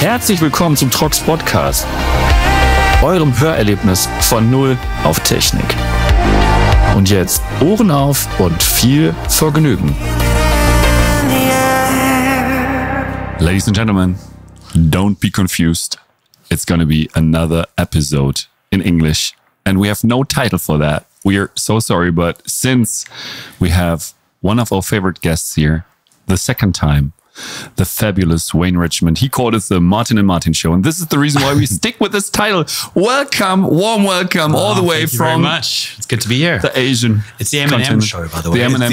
Herzlich willkommen zum TROX Podcast, eurem Hörerlebnis von Null auf Technik. Und jetzt Ohren auf und viel Vergnügen. Ladies and gentlemen, don't be confused. It's going to be another episode in English, and we have no title for that. We are so sorry, but since we have one of our favorite guests here, the second time, the fabulous Wayne Richmond, he called it the Martin and Martin Show, and this is the reason why we stick with this title. Welcome, warm welcome, all the way thank you from very much. It's good to be here. The Asian. It's the M&M show, by the way. The M&M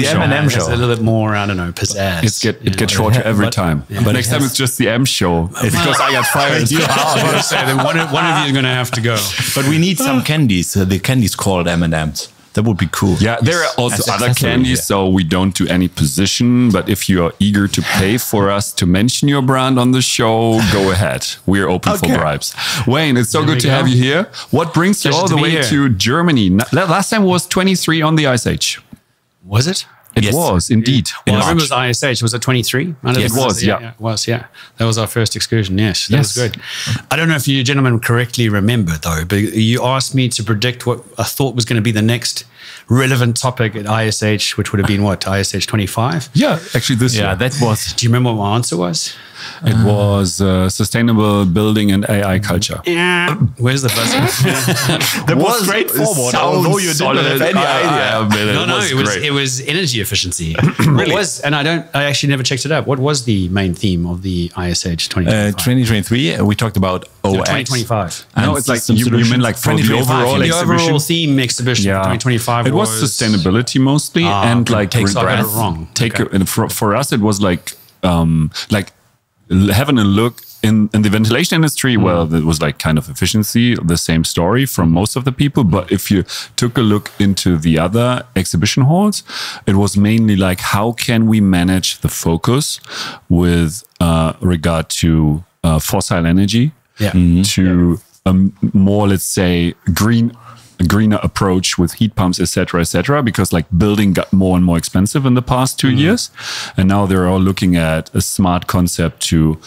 show. It's a little bit more, I don't know, pizzazz. It gets shorter every time. Yeah. But next time it's just the M show. It's because I got fired. I was going to say that one of you is going to have to go. But we need some candies. The candies called M&Ms. That would be cool. Yeah, there are also other candies, so we don't do any position. But if you are eager to pay for us to mention your brand on the show, go ahead. We are open for bribes. Wayne, it's so good to have you here. What brings you all the way to Germany? Last time was 23 on the Ice Age. Was it? It was, indeed. Well, I remember it was ISH. Was it 23? It was, yeah. It was, yeah. That was our first excursion, yes. That was good. I don't know if you gentlemen correctly remember, though, but you asked me to predict what I thought was going to be the next relevant topic at ISH, which would have been what, ISH 25? Yeah, actually this year. Yeah, that was... Do you remember what my answer was? It was sustainable building and AI culture. Yeah. Where's the buzzer? That was straightforward, although you didn't have any idea. No, it was energy efficiency. Really? And I actually never checked it up. What was the main theme of the ISH 2025? 2023, we talked about OX. 2025. No, it's like, you mean like for the overall exhibition? The overall theme exhibition for 2025 it was sustainability mostly, and like I got it wrong. For us, it was like having a look in the ventilation industry. Well, it was like kind of efficiency, the same story from most of the people. But if you took a look into the other exhibition halls, it was mainly like, how can we manage the focus with regard to fossil energy to a more, let's say, greener approach with heat pumps, etc., because like building got more and more expensive in the past 2 years. And now they're all looking at a smart concept to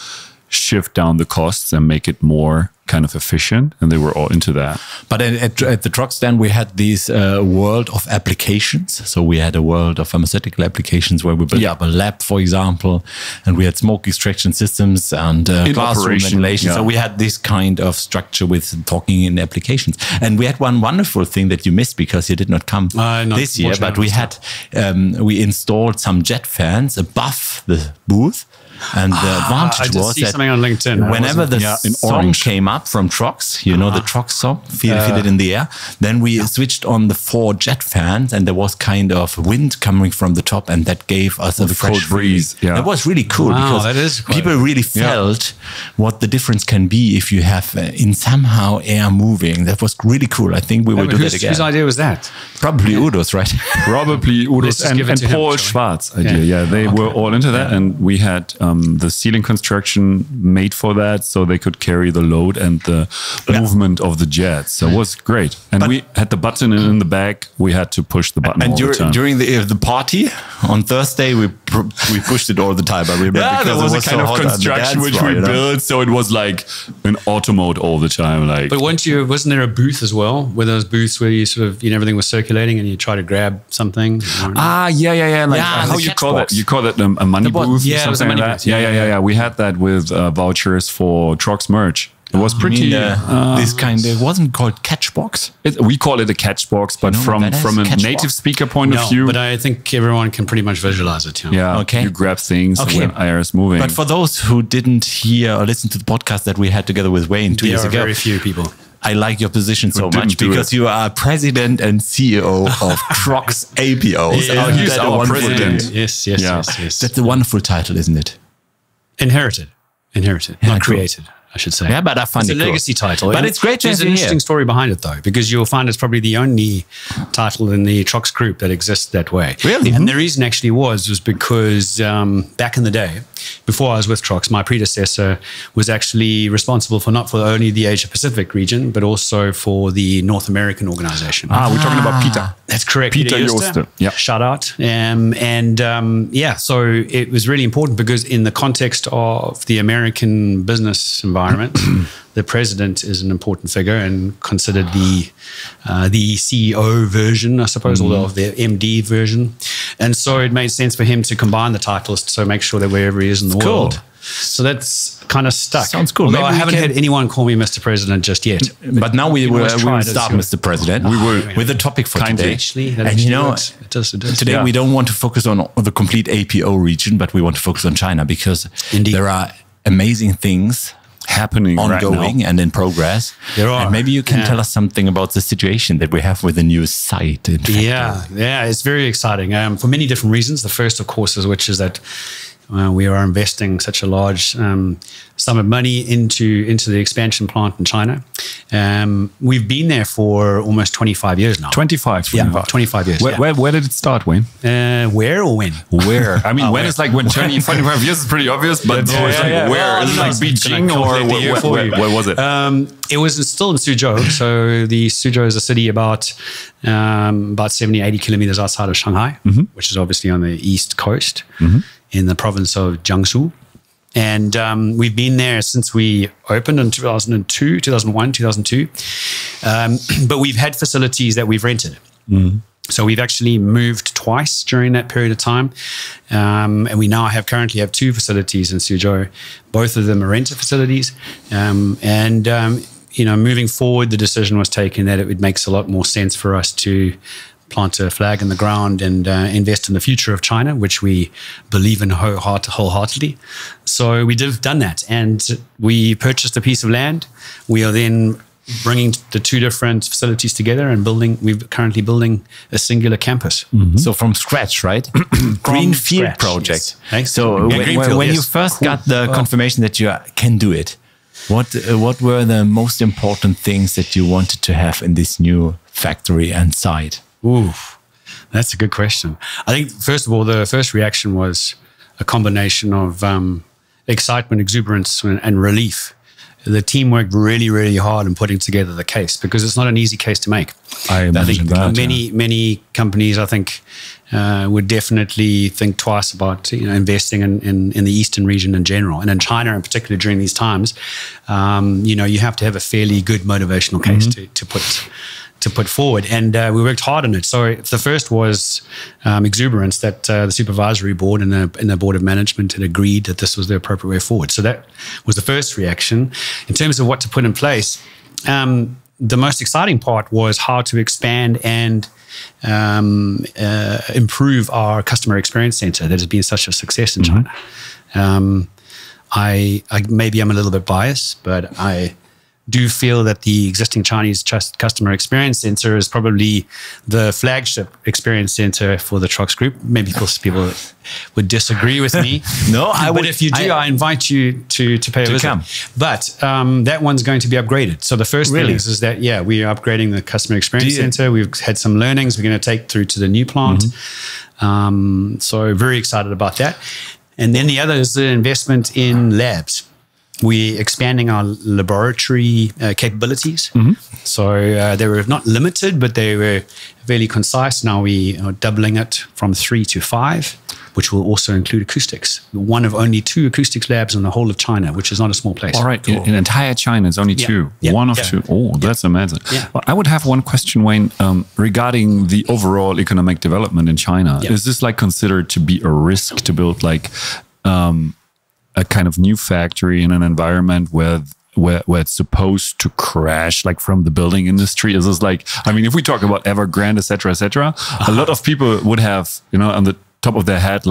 shift down the costs and make it more kind of efficient. And they were all into that. But at the TROX stand, we had this world of applications. So we had a world of pharmaceutical applications where we built up a lab, for example, and we had smoke extraction systems and classroom ventilation. So we had this kind of structure with talking in applications. And we had one wonderful thing that you missed because you did not come this year, but we had we installed some jet fans above the booth. And the advantage was that something on LinkedIn. Whenever the song came up from TROX, you know, the TROX song, Feel It in the Air, then we switched on the 4 jet fans and there was kind of wind coming from the top and that gave us a fresh breeze. Yeah. That was really cool because people really felt what the difference can be if you have in somehow air moving. That was really cool. I think we will do that again. Whose idea was that? Probably Udo's, right? Probably Udo's and Paul Schwarz idea. Yeah, they were all into that, and we had the ceiling construction made for that, so they could carry the load and the movement of the jets. So it was great. And we had the button in the back. We had to push the button all the time. During the party on Thursday, we pushed it all the time. I remember because there was a kind of construction which we built, so it was like an auto mode all the time. Like, but wasn't there a booth as well? Were those booths where you sort of, everything was circulating and you try to grab something? Yeah. Like how you call it? You call it a money booth? Yeah, it was a money booth. Yeah. We had that with vouchers for TROX merch. It was pretty. This kind of wasn't called Catchbox. We call it a Catchbox, but from a native speaker point of view. But I think everyone can pretty much visualize it. Yeah. Okay. You grab things when air is moving. But for those who didn't hear or listen to the podcast that we had together with Wayne 2 years ago, very few people. I like your position so much because you are president and CEO of TROX APO. He's our president. Yes. That's a wonderful title, isn't it? Inherited, not created, I should say. Yeah, but I find it's a legacy title. But it's great to have There's an interesting story behind it, though, because you'll find it's probably the only title in the TROX group that exists that way. Really? And the reason actually was because back in the day, before I was with TROX, my predecessor was actually responsible for not for only the Asia Pacific region, but also for the North American organization. We're talking about Peter. That's correct. Peter Jooste. Yeah. Shout out. So it was really important because in the context of the American business environment, the president is an important figure and considered the CEO version, I suppose, or the MD version. And so it made sense for him to combine the titles to make sure that wherever he is in the world. So that's kind of stuck. Sounds cool. Although I haven't had anyone call me Mr. President just yet. But now we will start, Mr. President, with the topic for today. Actually, and you know, it does. Today we don't want to focus on the complete APO region, but we want to focus on China because there are amazing things happening, ongoing, right now, and in progress. There are. And maybe you can tell us something about the situation that we have with the new site. Yeah, it's very exciting for many different reasons. The first, of course, is that we are investing such a large sum of money into the expansion plant in China. We've been there for almost 25 years now. 25 years. Where did it start, Wayne? Where or when? Where? I mean, when is like when 25 years is pretty obvious, but where? Is it like Beijing or where was it? It was still in Suzhou. So the Suzhou is a city about 70, 80 kilometers outside of Shanghai, which is obviously on the east coast in the province of Jiangsu. And we've been there since we opened in 2002. But we've had facilities that we've rented. So we've actually moved twice during that period of time. And we now currently have 2 facilities in Suzhou. Both of them are rented facilities. Moving forward, the decision was taken that it makes a lot more sense for us to plant a flag in the ground and invest in the future of China, which we believe in wholeheartedly. So we have done that, and we purchased a piece of land. We are then bringing the 2 different facilities together and we're currently building a singular campus. So from scratch, right? Greenfield project. Yes. So when you first got the confirmation that you can do it, what were the most important things that you wanted to have in this new factory and site? Ooh, that's a good question. I think, first of all, the first reaction was a combination of excitement, exuberance, and relief. The team worked really, really hard in putting together the case because it's not an easy case to make. I imagine that. Many companies, I think, would definitely think twice about investing in the Eastern region in general. And in China in particular during these times, you have to have a fairly good motivational case to put forward, and we worked hard on it. So the first was exuberance that the supervisory board and the board of management had agreed that this was the appropriate way forward. So that was the first reaction. In terms of what to put in place, the most exciting part was how to expand and improve our customer experience center that has been such a success in China. Maybe I'm a little bit biased, but I do feel that the existing Chinese customer experience center is probably the flagship experience center for the TROX Group. Maybe because people would disagree with me. But if you do, I invite you to pay a visit. Come. But that one's going to be upgraded. So the first thing is that, we are upgrading the customer experience center. We've had some learnings we're going to take through to the new plant. So very excited about that. And then the other is the investment in labs. We're expanding our laboratory capabilities. So they were not limited, but they were fairly concise. Now we are doubling it from 3 to 5, which will also include acoustics. One of only 2 acoustics labs in the whole of China, which is not a small place. All right. Cool. In entire China, it's only 2. One of 2. Oh, that's amazing. Well, I would have one question, Wayne, regarding the overall economic development in China. Is this considered to be a risk to build a kind of new factory in an environment where it's supposed to crash, from the building industry? Is this if we talk about Evergrande, et cetera, a lot of people would have, on the top of their head,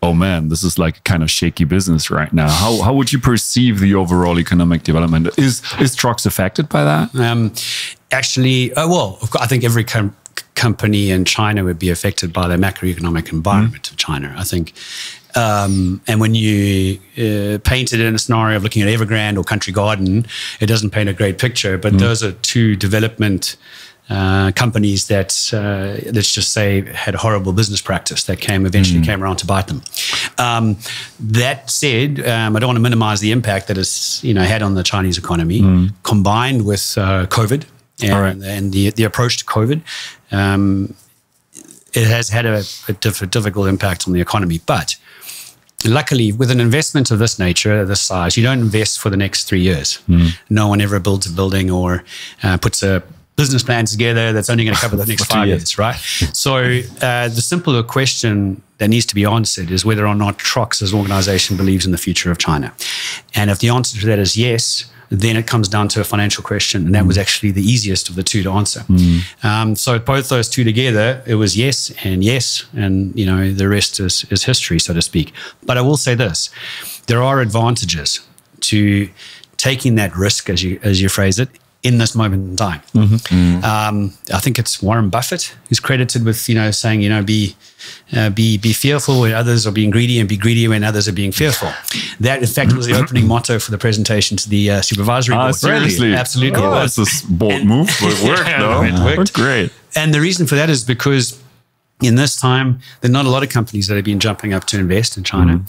oh man, this is a kind of shaky business right now. How would you perceive the overall economic development? Is TROX affected by that? I think every company in China would be affected by the macroeconomic environment of China. I think and when you paint it in a scenario of looking at Evergrande or Country Garden, it doesn't paint a great picture, but those are 2 development companies that, let's just say, had a horrible business practice that eventually came around to bite them. That said, I don't want to minimize the impact that it's had on the Chinese economy, combined with COVID and the approach to COVID. It has had a difficult impact on the economy, but luckily, with an investment of this nature, this size, you don't invest for the next 3 years. No one ever builds a building or puts a business plan together that's only going to cover the next 5 years, right? So the simpler question that needs to be answered is whether or not TROX as an organization believes in the future of China. And if the answer to that is yes, then it comes down to a financial question. And that was actually the easiest of the two to answer. So both those two together, it was yes. And the rest is history, so to speak. But I will say this, there are advantages to taking that risk, as you phrase it, in this moment in time. I think it's Warren Buffett who's credited with, saying, be fearful when others are being greedy and be greedy when others are being fearful. That, in fact, was the opening motto for the presentation to the supervisory board. Seriously? Absolutely. Oh, that's a bold move, but it worked, though. It worked. Great. And the reason for that is because in this time, there are not a lot of companies that have been jumping up to invest in China.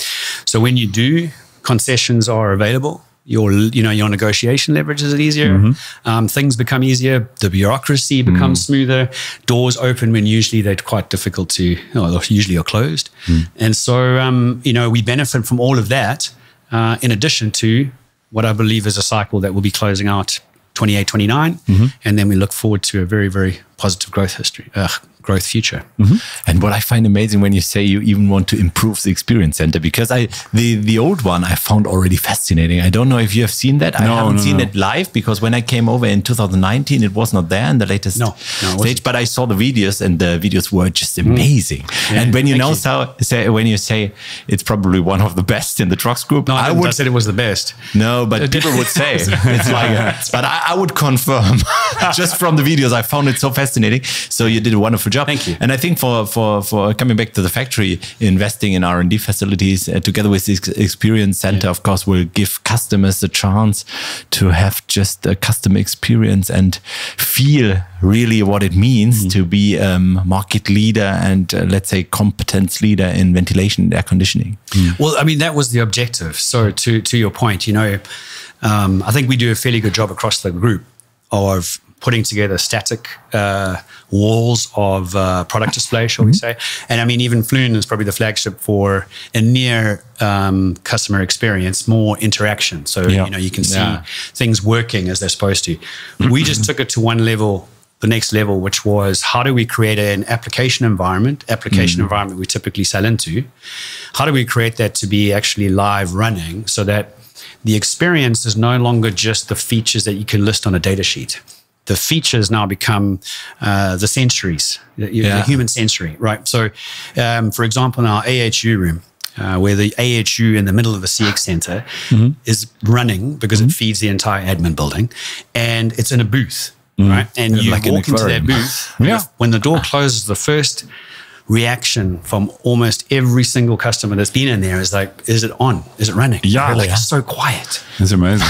So when you do, concessions are available. Your negotiation leverage is easier. Things become easier. The bureaucracy becomes smoother. Doors open when usually they're quite difficult to, usually are closed. And so, we benefit from all of that, in addition to what I believe is a cycle that will be closing out 28, 29. And then we look forward to a very, very positive growth future. And what I find amazing when you say you even want to improve the experience center, because the old one I found already fascinating. I don't know if you have seen that. I haven't seen it live, because when I came over in 2019, it was not there in the latest stage, but I saw the videos, and the videos were just amazing. And when when you say it's probably one of the best in the TROX group, I said it was the best. No, but people would say it's like, but I would confirm just from the videos. I found it so fascinating. So you did a wonderful job. Thank you. And I think for coming back to the factory, investing in R&D facilities together with this experience center, of course, will give customers the chance to have just a customer experience and feel really what it means to be a market leader and let's say competence leader in ventilation and air conditioning. Well, I mean, that was the objective. So to your point, I think we do a fairly good job across the group of putting together static walls of product display, shall we say. And I mean, even Floon is probably the flagship for a near customer experience, more interaction. So, you can see things working as they're supposed to. We just took it to one level, the next level, which was how do we create an application environment we typically sell into. How do we create that to be actually live running so that the experience is no longer just the features that you can list on a data sheet. The features now become the sensories, the human sensory, right? So, for example, in our AHU room, where the AHU in the middle of the CX center is running because it feeds the entire admin building, and it's in a booth, right? And you walk into that booth, when the door closes, the first reaction from almost every single customer that's been in there is like, is it on? Is it running? It's so quiet. It's amazing.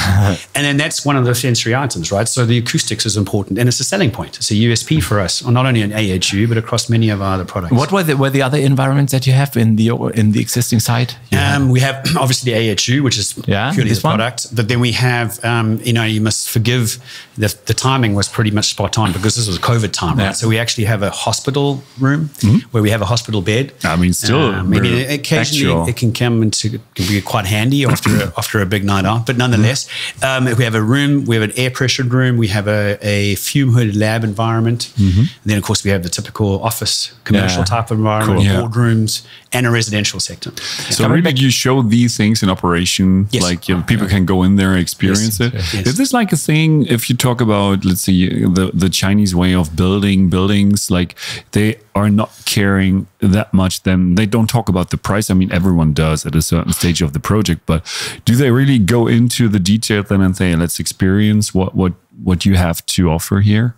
And then that's one of the sensory items, right? So the acoustics is important, and it's a selling point. It's a USP for us, not only in AHU, but across many of our other products. What were the other environments that you have in the existing site? We have obviously the AHU, which is purely the product. But then we have, you must forgive, the timing was pretty much spot on because this was COVID time, right? So we actually have a hospital room where we have a hospital bed. I mean, still, maybe occasionally it can can be quite handy after a big night out. But nonetheless, we have a room, we have an air pressured room, we have a fume hood lab environment. And then, of course, we have the typical office, commercial type of environment, boardrooms, and a residential sector. So really, you show these things in operation, like people can go in there and experience it. Yes. Is this like a thing? If you talk about, let's say, the Chinese way of building buildings, like they are not caring that much. Then they don't talk about the price. I mean, everyone does at a certain stage of the project, but do they really go into the detail then and say, let's experience what you have to offer here?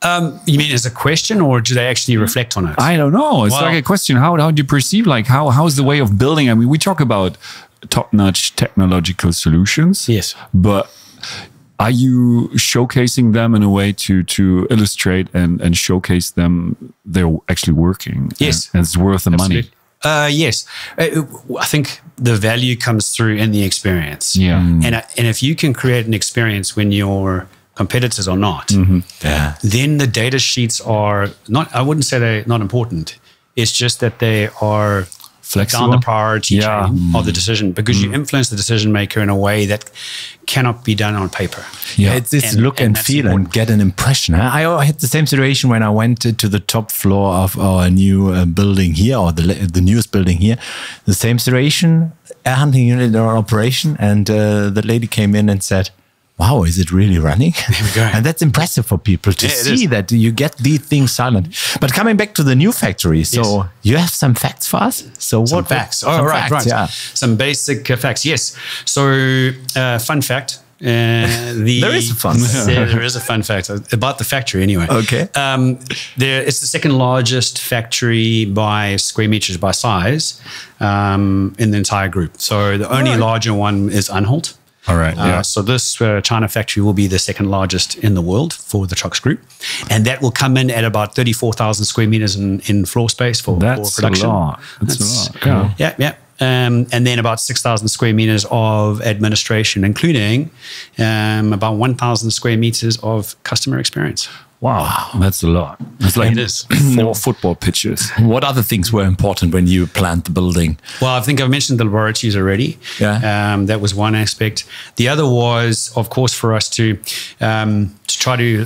You mean as a question, or do they actually reflect on it? I don't know. It's like a question. How do you perceive, like how's the way of building? I mean, we talk about top-notch technological solutions. Yes. But are you showcasing them in a way to illustrate and showcase them they're actually working? Yes. And it's worth the money. Yes. I think the value comes through in the experience. Yeah. And if you can create an experience when your competitors are not, then the data sheets are not, I wouldn't say they're not important. It's just that they are Flexible. down the priority chain of the decision, because you influence the decision maker in a way that cannot be done on paper. Yeah, it's this look and feel and get an impression. I had the same situation when I went to the top floor of our new building here, or the newest building here. The same situation, air hunting unit in operation, and the lady came in and said, wow, is it really running? There we go. And that's impressive for people to see that you get these things silent. But coming back to the new factory, so you have some facts for us? So Some what facts? Some Right. Yeah. Some basic facts. Yes. So fun fact. There is a fun fact. There is a fun fact about the factory anyway. Okay. It's the second largest factory by square meters by size in the entire group. So the only larger one is Anhalt. All right. So this China factory will be the second largest in the world for the TROX group. And that will come in at about 34,000 square meters in floor space for production. That's a lot. Yeah. Yeah. And then about 6,000 square meters of administration, including about 1,000 square meters of customer experience. Wow, that's a lot. It's like It is. 4 football pitches. What other things were important when you planned the building? Well, I think I've mentioned the laboratories already. Yeah. That was one aspect. The other was, of course, for us to try to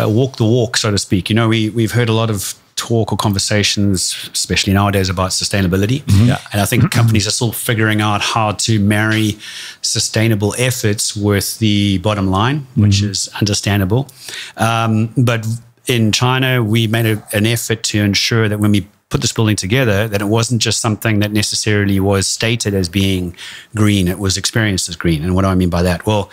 walk the walk, so to speak. You know, we've heard a lot of talk or conversations, especially nowadays, about sustainability. Yeah. And I think companies are still figuring out how to marry sustainable efforts with the bottom line, which is understandable. But in China, we made an effort to ensure that when we put this building together, that it wasn't just something that necessarily was stated as being green, it was experienced as green. And what do I mean by that? Well,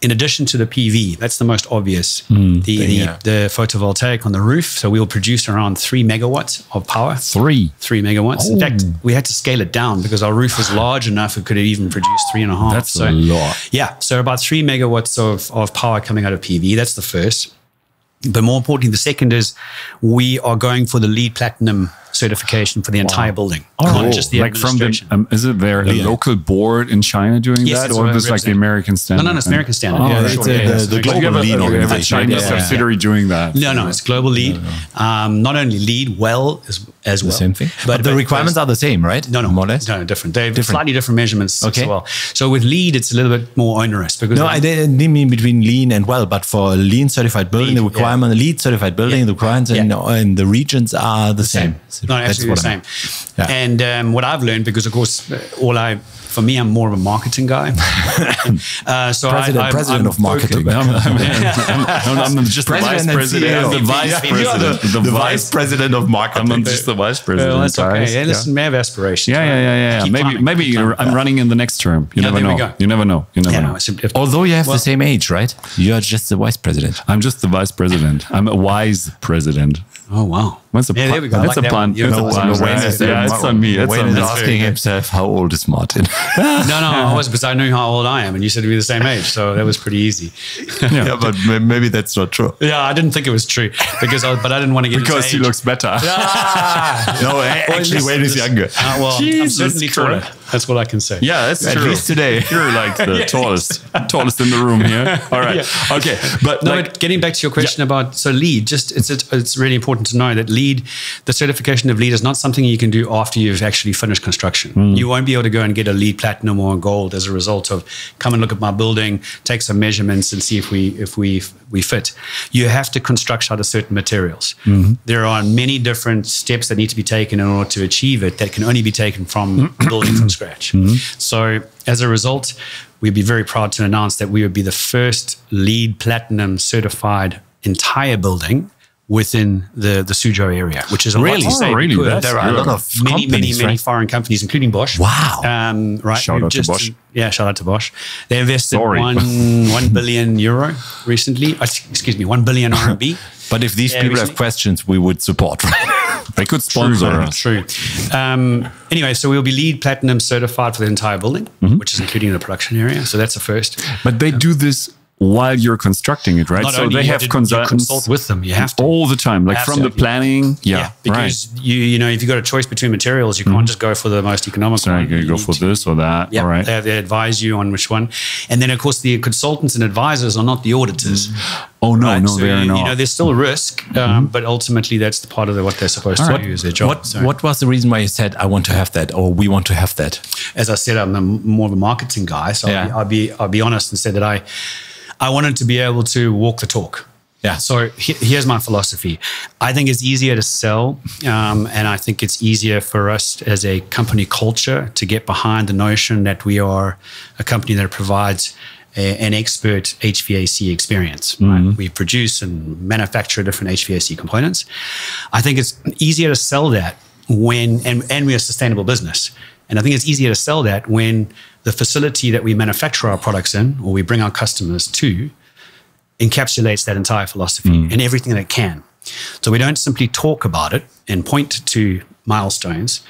in addition to the PV, that's the most obvious, the photovoltaic on the roof. So we'll produce around 3 megawatts of power. 3 megawatts. In fact, we had to scale it down because our roof was large enough. It could have even produced 3.5. That's a lot. Yeah. So about 3 megawatts of power coming out of PV. That's the first. But more importantly, the second is we are going for the LEED Platinum certification for the entire building, not just the administration. From the, is it there a local board in China doing that, or is this like the American standard? No, it's American standard. It's the global LEED organization. organization. Chinese subsidiary doing that. No, it's global LEED. Not only LEED well as well. The same thing. But the requirements are the same, right? No, more or less. No, different. They have slightly different measurements as well. So with LEED, it's a little bit more onerous because I didn't mean between lean and well, but for lean certified building, the requirement, the LEED certified building, the requirements in the regions are the same. No, absolutely the same. Yeah. And what I've learned, because of course, for me, I'm more of a marketing guy. So president of marketing. I'm just the vice president. The vice president of marketing. I'm just the vice president. Well, that's okay. Hey, listen, we have aspirations. Yeah. Maybe I'm running in the next term. You never know. You never know. Although you have the same age, right? You are just the vice president. I'm just the vice president. I'm a wise president. Oh, wow. There we go. That's a pun. It's on me. Wayne is asking himself, how old is Martin? No, I was, because I knew how old I am, and you said we're the same age, so that was pretty easy. Yeah, but maybe that's not true. Yeah, I didn't think it was true, but I didn't want to get because he looks better. No, actually, Wayne is younger. Well, I'm certainly taller. That's what I can say. Yeah, that's true. At least today. You're like the tallest in the room here. All right. Yeah. Okay. But getting back to your question about, so LEED, it's really important to know that LEED, the certification of LEED is not something you can do after you've actually finished construction. You won't be able to go and get a LEED Platinum or a Gold as a result of come and look at my building, take some measurements and see if we fit. You have to construct out of certain materials. There are many different steps that need to be taken in order to achieve it that can only be taken from building from scratch. So as a result, we'd be very proud to announce that we would be the first LEED Platinum certified entire building within the Suzhou area, which is a lot to say. Really? There are a lot of many foreign companies, including Bosch. Wow. Right. Shout out to Bosch. Yeah, shout out to Bosch. They invested 1 billion euro recently. Excuse me, 1 billion RMB. But if these people have questions, we would support. They could sponsor us. True. Anyway, so we'll be LEED Platinum certified for the entire building, which is including the production area. So that's the first. But they do this while you're constructing it, right? Not so only they have you consultants consult with them. You have to all the time, like from the planning. Yeah, because you know, if you've got a choice between materials, you can't just go for the most economical. So you go for this or that. Yeah, right. They advise you on which one, and then of course the consultants and advisors are not the auditors. Oh no, right? no, so they're not. You know, there's still risk, but ultimately that's the part of what they're supposed to do is their job. What was the reason why you said I want to have that, or we want to have that? As I said, I'm more of a marketing guy, so I'll be honest and say that I wanted to be able to walk the talk. Yeah. So here's my philosophy. I think it's easier to sell, and I think it's easier for us as a company culture to get behind the notion that we are a company that provides an expert HVAC experience. Right? We produce and manufacture different HVAC components. I think it's easier to sell that when, and we're a sustainable business. And I think it's easier to sell that when the facility that we manufacture our products in, or we bring our customers to, encapsulates that entire philosophy and everything that it can. So we don't simply talk about it and point to milestones.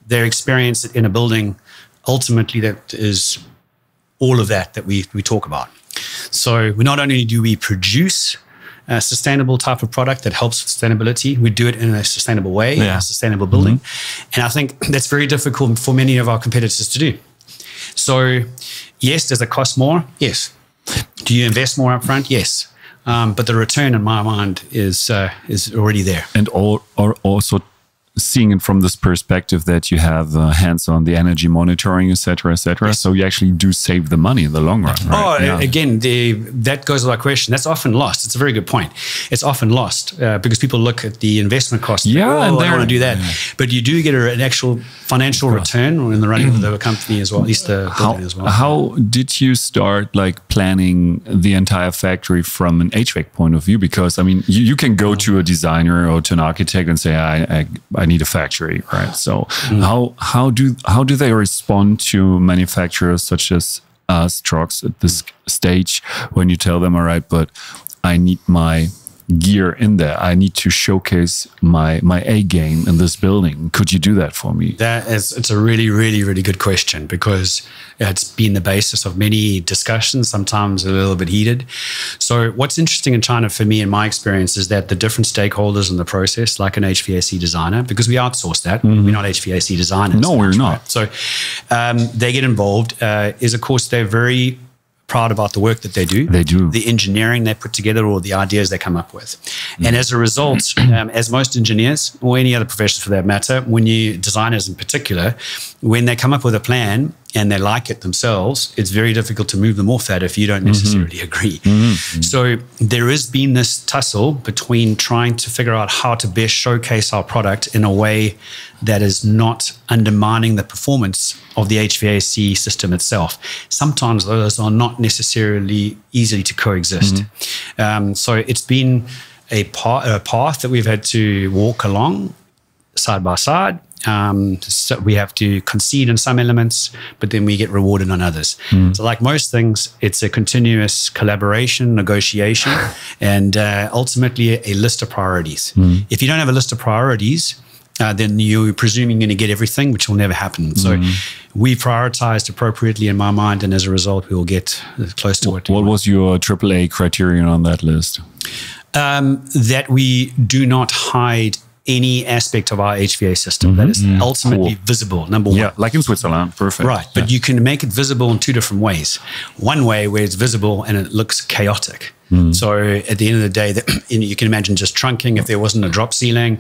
They're experienced in a building, ultimately, that is all of that we talk about. So we not only do we produce a sustainable type of product that helps with sustainability, we do it in a sustainable way, in a sustainable building. And I think that's very difficult for many of our competitors to do. So yes, does it cost more? Yes. Do you invest more upfront? Yes. But the return in my mind is already there. And also seeing it from this perspective that you have hands on the energy monitoring, et cetera, et cetera. Yes. So you actually do save the money in the long run. Right? Again, that goes without question. That's often lost. It's a very good point. It's often lost because people look at the investment cost. And I don't want to do that. Yeah. But you do get an actual financial return in the running of the company as well, at least the building as well. How did you start like planning the entire factory from an HVAC point of view? Because I mean, you can go to a designer or to an architect and say, I need a factory, right? So how do they respond to manufacturers such as us, TROX, at this stage when you tell them, all right, but I need my gear in there. I need to showcase my A game in this building. Could you do that for me? It's a really, really, really good question because it's been the basis of many discussions, sometimes a little bit heated. So what's interesting in China for me, in my experience, is that the different stakeholders in the process, like an HVAC designer, because we outsource that, we're not HVAC designers. No, we're not. So they get involved, is of course they're very proud about the work that they do. They do. The engineering they put together or the ideas they come up with. And as a result, as most engineers or any other professions for that matter, when you designers in particular, when they come up with a plan and they like it themselves, it's very difficult to move them off that if you don't necessarily agree. So there has been this tussle between trying to figure out how to best showcase our product in a way that is not undermining the performance of the HVAC system itself. Sometimes those are not necessarily easy to coexist. So it's been a path that we've had to walk along side by side. So we have to concede in some elements, but then we get rewarded on others. So like most things, it's a continuous collaboration, negotiation, and ultimately a list of priorities. If you don't have a list of priorities, then you're presuming you're going to get everything, which will never happen. So we prioritized appropriately in my mind, and as a result, we will get close to it. What was your AAA criterion on that list? That we do not hide any aspect of our HVAC system that is ultimately visible, number one. Yeah, like in Switzerland, perfect. Right, but you can make it visible in two different ways. One way where it's visible and it looks chaotic. So at the end of the day, you can imagine just trunking if there wasn't a drop ceiling.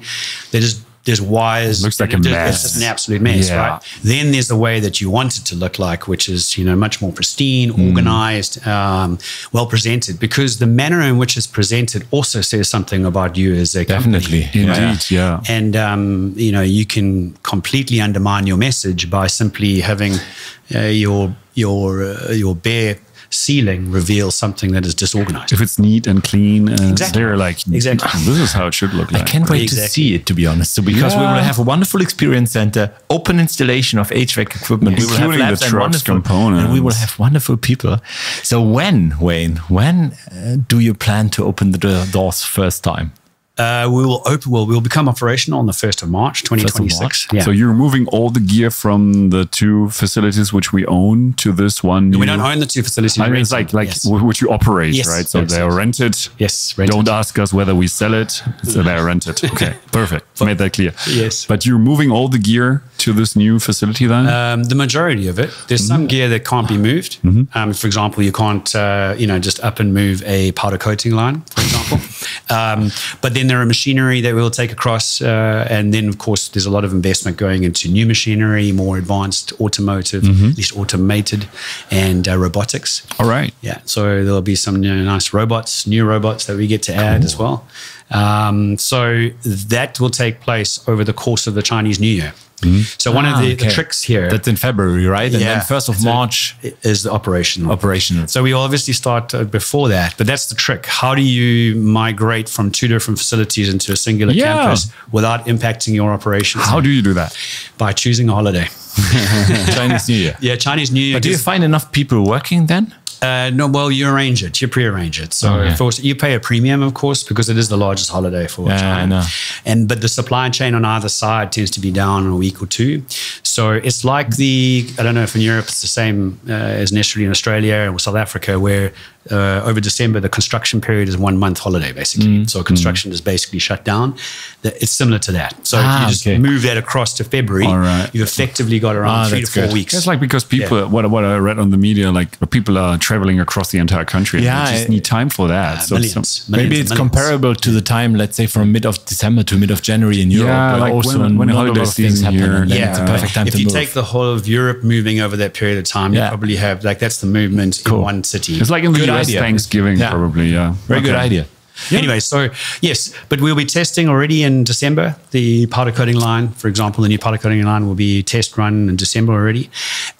There's wires. Looks like a mess. It's just an absolute mess, right? Then there's the way that you want it to look like, which is, much more pristine, organized, well presented, because the manner in which it's presented also says something about you as a company. Definitely. Indeed, yeah. And, you can completely undermine your message by simply having your bare ceiling reveals something that is disorganized. If it's neat and clean, and they're like, this is how it should look like. I can't wait to see it, to be honest. So because we will have a wonderful experience center, open installation of HVAC equipment. We will have labs and wonderful components, and we will have wonderful people. So when, Wayne, do you plan to open the doors first time? We'll become operational on the 1st of March, 2026. Yeah. So you're moving all the gear from the 2 facilities which we own to this one. We don't own the 2 facilities. I mean, it's like which you operate, yes. right? So they are rented. Yes, rented. Don't ask us whether we sell it. So they're rented. Okay, perfect. Made that clear. Yes. But you're moving all the gear to this new facility then? The majority of it. There's some gear that can't be moved. For example, you can't, just up and move a powder coating line, for example. But then there are machinery that we'll take across. And then, of course, there's a lot of investment going into new machinery, more advanced automotive, at least automated, and robotics. All right. Yeah. So there'll be some nice robots, new robots that we get to add as well. So that will take place over the course of the Chinese New Year. So one of the tricks here. That's in February, right? And then 1st of March is the operational. Operational. So we obviously start before that, but that's the trick. How do you migrate from 2 different facilities into a singular campus without impacting your operations? How do you do that? By choosing a holiday. Chinese New Year. Yeah, Chinese New Year. But do you find enough people working then? No, well, you arrange it. You pre-arrange it. So you pay a premium, of course, because it is the largest holiday for China. I know. But the supply chain on either side tends to be down in a week or 2. So it's like I don't know if in Europe it's the same as necessarily in Australia or South Africa, where over December, the construction period is 1 month holiday, basically. So construction is basically shut down. It's similar to that. So if you just move that across to February, you've effectively got around 3 to 4 weeks. It's like because people, what I read on the media, like people are traveling across the entire country. Yeah, they just need time for that. So maybe it's comparable to the time, let's say, from mid of December to mid of January in Europe. Yeah, like also when holiday things happen. Here, it's a perfect time if you take the whole of Europe moving over that period of time, you probably have that's the movement in one city. It's like in the US Thanksgiving, probably. Yeah, very good idea. Yeah. Anyway, so yes, but we'll be testing already in December. The powder coating line, for example, the new powder coating line will be test run in December already.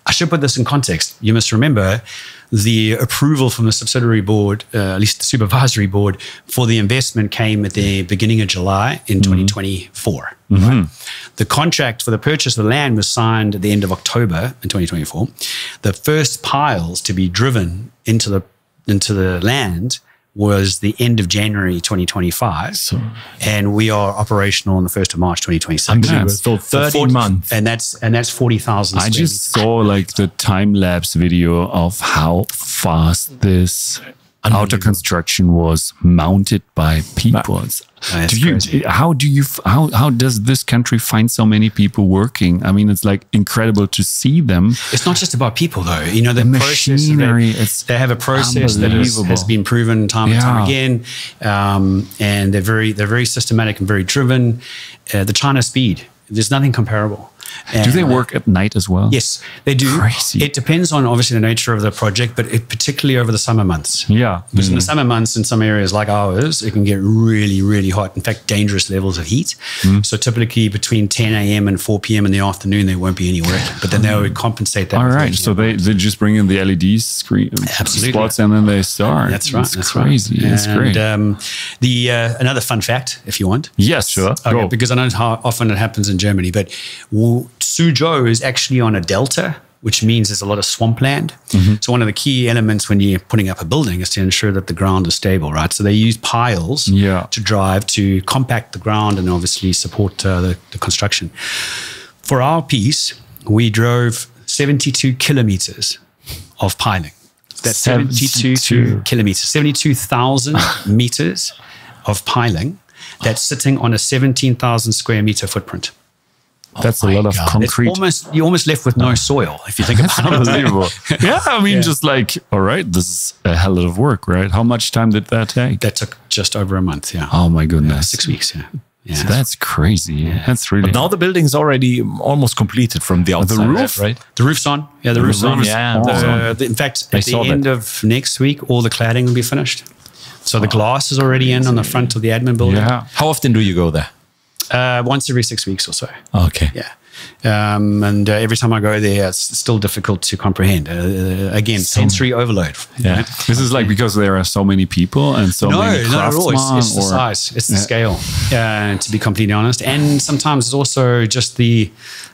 I should put this in context. You must remember the approval from the subsidiary board, at least the supervisory board, for the investment came at the beginning of July in 2024. Right? The contract for the purchase of the land was signed at the end of October in 2024. The first piles to be driven into the land was the end of January 2025, and we are operational on the 1st of March 2026. So 30 months, and that's 40,000. I just saw like the time lapse video of how fast this outer construction was mounted by people. How does this country find so many people working? I mean, it's like incredible to see them. It's not just about people, though. You know, the machinery. They have a process that has been proven time and time again, and they're very systematic and very driven. The China speed, there's nothing comparable. And do they work at night as well? Yes, they do. Crazy. It depends on obviously the nature of the project, but particularly over the summer months. Yeah. Because in the summer months, in some areas like ours, it can get really, really hot. In fact, dangerous levels of heat. So typically between 10 a.m. and 4 p.m. in the afternoon, there won't be any work. But then they would compensate that. All right. So they just bring in the LED screen spots and then they start. That's right. That's crazy. Right. That's great. Another fun fact, if you want. Yes, sure. Okay, because I know how often it happens in Germany, but Suzhou is actually on a delta, which means there's a lot of swampland. So one of the key elements when you're putting up a building is to ensure that the ground is stable, right? So they use piles to drive to compact the ground and obviously support the construction. For our piece, we drove 72 kilometers of piling. That's 72 kilometers, 72,000 meters of piling that's sitting on a 17,000 square meter footprint. That's a lot of concrete. You're almost left with no soil if you think about it. Unbelievable. Yeah, I mean, just like, all right, this is a hell of work, right? How much time did that take? That took just over a month, yeah. Oh my goodness. 6 weeks, yeah. So that's crazy. Yeah. That's really. But now the building's already almost completed from the outside. The roof, right? The roof's on. Yeah, the roof's on. Yeah. In fact, at the end of next week, all the cladding will be finished. So the glass is already in on the front of the admin building. Yeah. How often do you go there? Once every 6 weeks or so. Okay. Yeah. And every time I go there, it's still difficult to comprehend. Again, sensory overload. Yeah. This is like because there are so many people and so many craftsmen. No, not at all. It's the size. It's the scale, to be completely honest. And sometimes it's also just the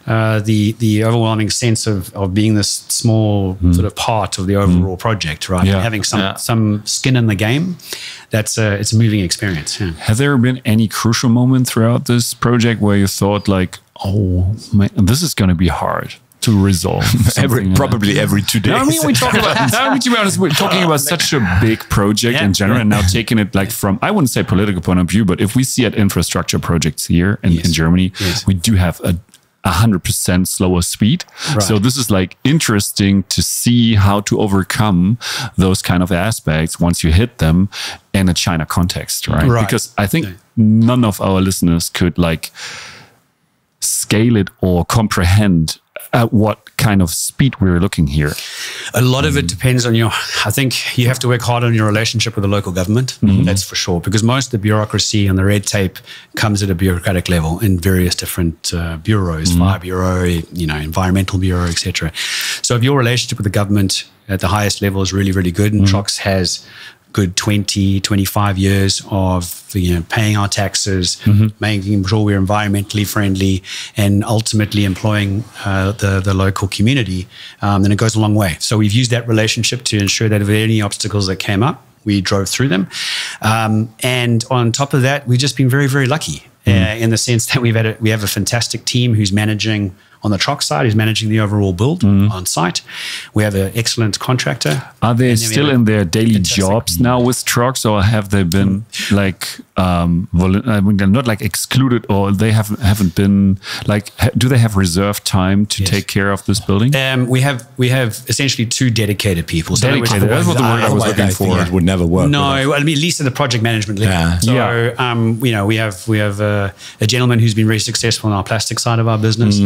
overwhelming sense of being this small sort of part of the overall project, right? Yeah. Having some skin in the game. It's a moving experience. Yeah. Have there been any crucial moment throughout this project where you thought like, oh man, this is going to be hard to resolve? Probably every 2 days. No, I mean, we talk about, to be honest, we're talking about such a big project in general, and now taking it like from, I wouldn't say political point of view, but if we see at infrastructure projects here in Germany, we do have a 100% slower speed. Right. So this is like interesting to see how to overcome those kind of aspects once you hit them in a China context, right? Because I think none of our listeners could like scale it or comprehend at what kind of speed we're looking here. A lot of it depends on I think you have to work hard on your relationship with the local government. That's for sure, because most of the bureaucracy and the red tape comes at a bureaucratic level in various different bureaus, Fire Bureau, Environmental Bureau, etc. So if your relationship with the government at the highest level is really, really good, and TROX has good 20, 25 years of paying our taxes, making sure we're environmentally friendly, and ultimately employing the local community, then it goes a long way. So we've used that relationship to ensure that if there are any obstacles that came up, we drove through them. And on top of that, we've just been very, very lucky in the sense that we have a fantastic team who's managing on the TROX side, who's managing the overall build on site. We have an excellent contractor. Are they still in their daily jobs now with TROX, or have they been like, not like excluded, or they haven't been like, do they have reserved time to take care of this building? We have essentially 2 dedicated people. So dedicated, that's what the word I was looking for. It would never work. No, I mean, at least at the project management level. So, we have a gentleman who's been very successful in our plastic side of our business.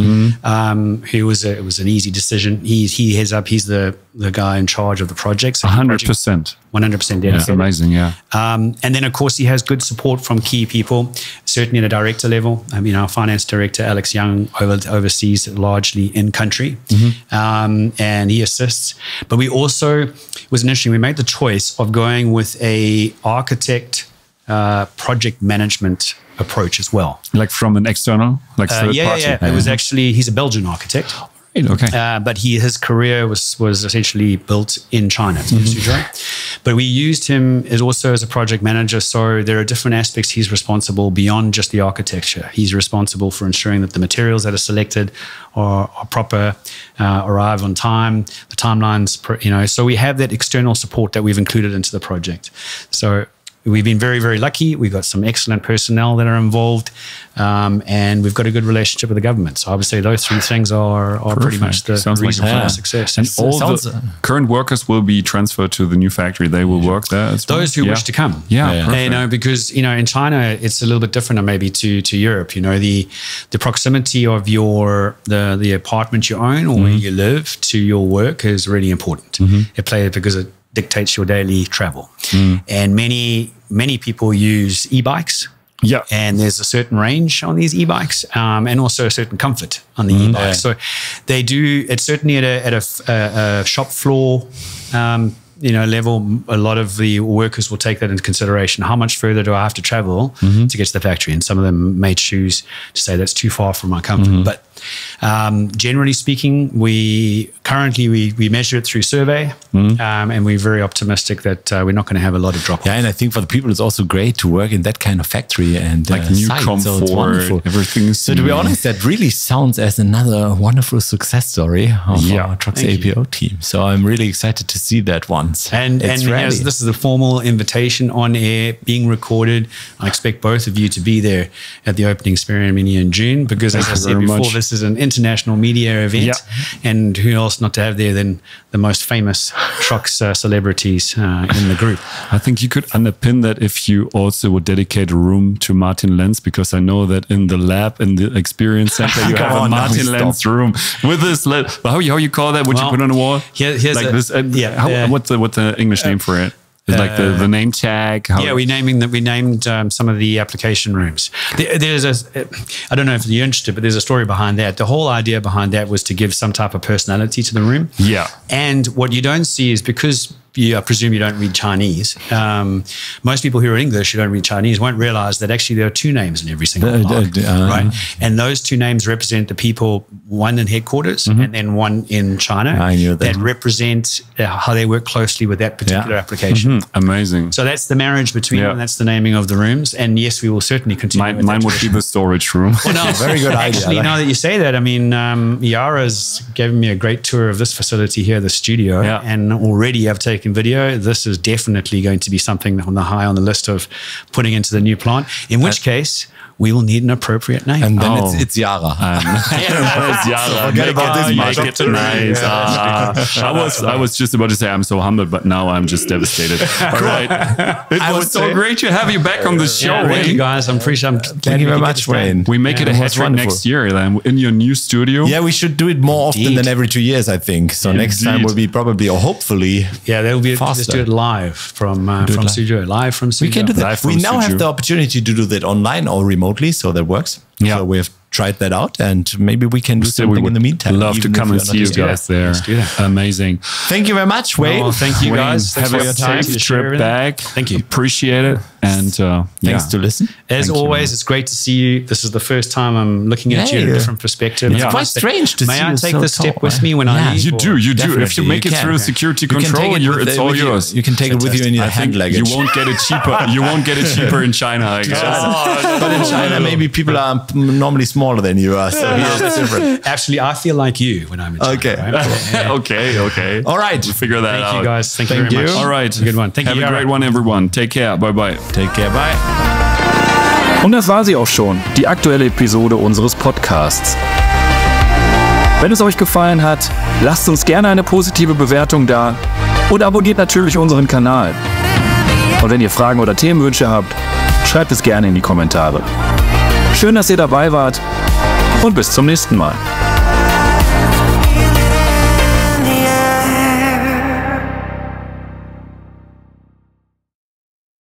It was an easy decision. He heads up. He's the guy in charge of the project. So 100%. 100% dedicated. That's amazing, yeah. And then, of course, he has good support from key people, certainly at a director level. I mean, our finance director, Alex Young, oversees largely in country, and he assists. But we also, was interesting, we made the choice of going with a architect project management approach as well. Like from an external, like third party? Yeah. It was actually, he's a Belgian architect. Okay. But his career was essentially built in China, Suzhou. But we used him as a project manager. So there are different aspects he's responsible beyond just the architecture. He's responsible for ensuring that the materials that are selected are proper, arrive on time, the timelines, So we have that external support that we've included into the project. So we've been very, very lucky. We've got some excellent personnel that are involved, and we've got a good relationship with the government. So I would say those 3 things are pretty much the reason for our success. And all the current workers will be transferred to the new factory. They will work there as well. Those who wish to come. Because in China it's a little bit different maybe to Europe. The proximity of the apartment you own or where you live to your work is really important. It plays because it dictates your daily travel. And many people use e-bikes. Yeah. And there's a certain range on these e-bikes, and also a certain comfort on the e-bikes. So they do, it's certainly at a shop floor level, a lot of the workers will take that into consideration. How much further do I have to travel to get to the factory? And some of them may choose to say that's too far from my comfort. But generally speaking, we measure it through survey, and we're very optimistic that we're not going to have a lot of drop-off. Yeah, and I think for the people, it's also great to work in that kind of factory and like new site, comfort, so it's wonderful. Everything. So to be honest, that really sounds as another wonderful success story of our TROX APO team. So I'm really excited to see that once. And this is a formal invitation on air, being recorded. I expect both of you to be there at the opening ceremony in June, because as I said before, this is an international media event, and who else not to have there than the most famous TROX celebrities in the group. I think you could underpin that if you also would dedicate a room to Martin Lenz, because I know that in the lab, in the experience center, you have a Martin Lenz room with this. How you call that? What you put on the wall? Here's like this. What's the English name for it? Like the name tag? Yeah, we named some of the application rooms. There's I don't know if you're interested, but there's a story behind that. The whole idea behind that was to give some type of personality to the room. Yeah. And what you don't see is because I presume you don't read Chinese. Most people who are English who don't read Chinese won't realize that actually there are two names in every single block, right? And those two names represent the people, one in headquarters and then one in China. I knew that. Represent how they work closely with that particular application. Amazing. So that's the marriage between them. That's the naming of the rooms. And yes, we will certainly continue. Mine would be the storage room. Well, no, very good idea. Actually, now that you say that, I mean, Yara's given me a great tour of this facility here, the studio, and already I've taken video. This is definitely going to be something on the list of putting into the new plant, in which case we will need an appropriate name. And then it's Yara. It's Yara. Forget about this. Make it nice. I was just about to say I'm so humbled, but now I'm just devastated. All right. It was so great to have you back on the show, Thank you guys. I'm pretty sure. Thank you very much, Wayne. We make it a hat trick next year then in your new studio. Yeah, we should do it more often than every 2 years, I think. So next time will be probably, or hopefully, that'll be faster. Just do it live from Suzhou. Live from Suzhou. We can do that. We now have the opportunity to do that online or remotely, so that works. Yeah, so we have tried that out, and maybe we can do something in the meantime. Love to come and see you guys there. Let's do that. Amazing. Thank you very much, Wayne. Oh, thank you guys. Have a safe trip back. Thank you. Appreciate it. And thanks to listen. As always, it's great to see you. This is the first time I'm looking at you in a different perspective. It's quite strange to see you. May I take this step with me when I leave? You do. If you make it through security control, it's all yours. You can take it with you in your hand luggage. You won't get it cheaper. You won't get it cheaper in China, I guess. But in China, maybe people are normally smaller than you are. So it's different. Actually, I feel like you when I'm in China. Okay. Right? Okay. All right. We'll figure that out. Thank you guys. Thank you very much. All right. Good one. Thank you. Have a great one, everyone. Take care. Bye-bye. Take care. Bye. Und das war sie auch schon, die aktuelle Episode unseres Podcasts. Wenn es euch gefallen hat, lasst uns gerne eine positive Bewertung da und abonniert natürlich unseren Kanal. Und wenn ihr Fragen oder Themenwünsche habt, schreibt es gerne in die Kommentare. Schön, dass ihr dabei wart und bis zum nächsten Mal.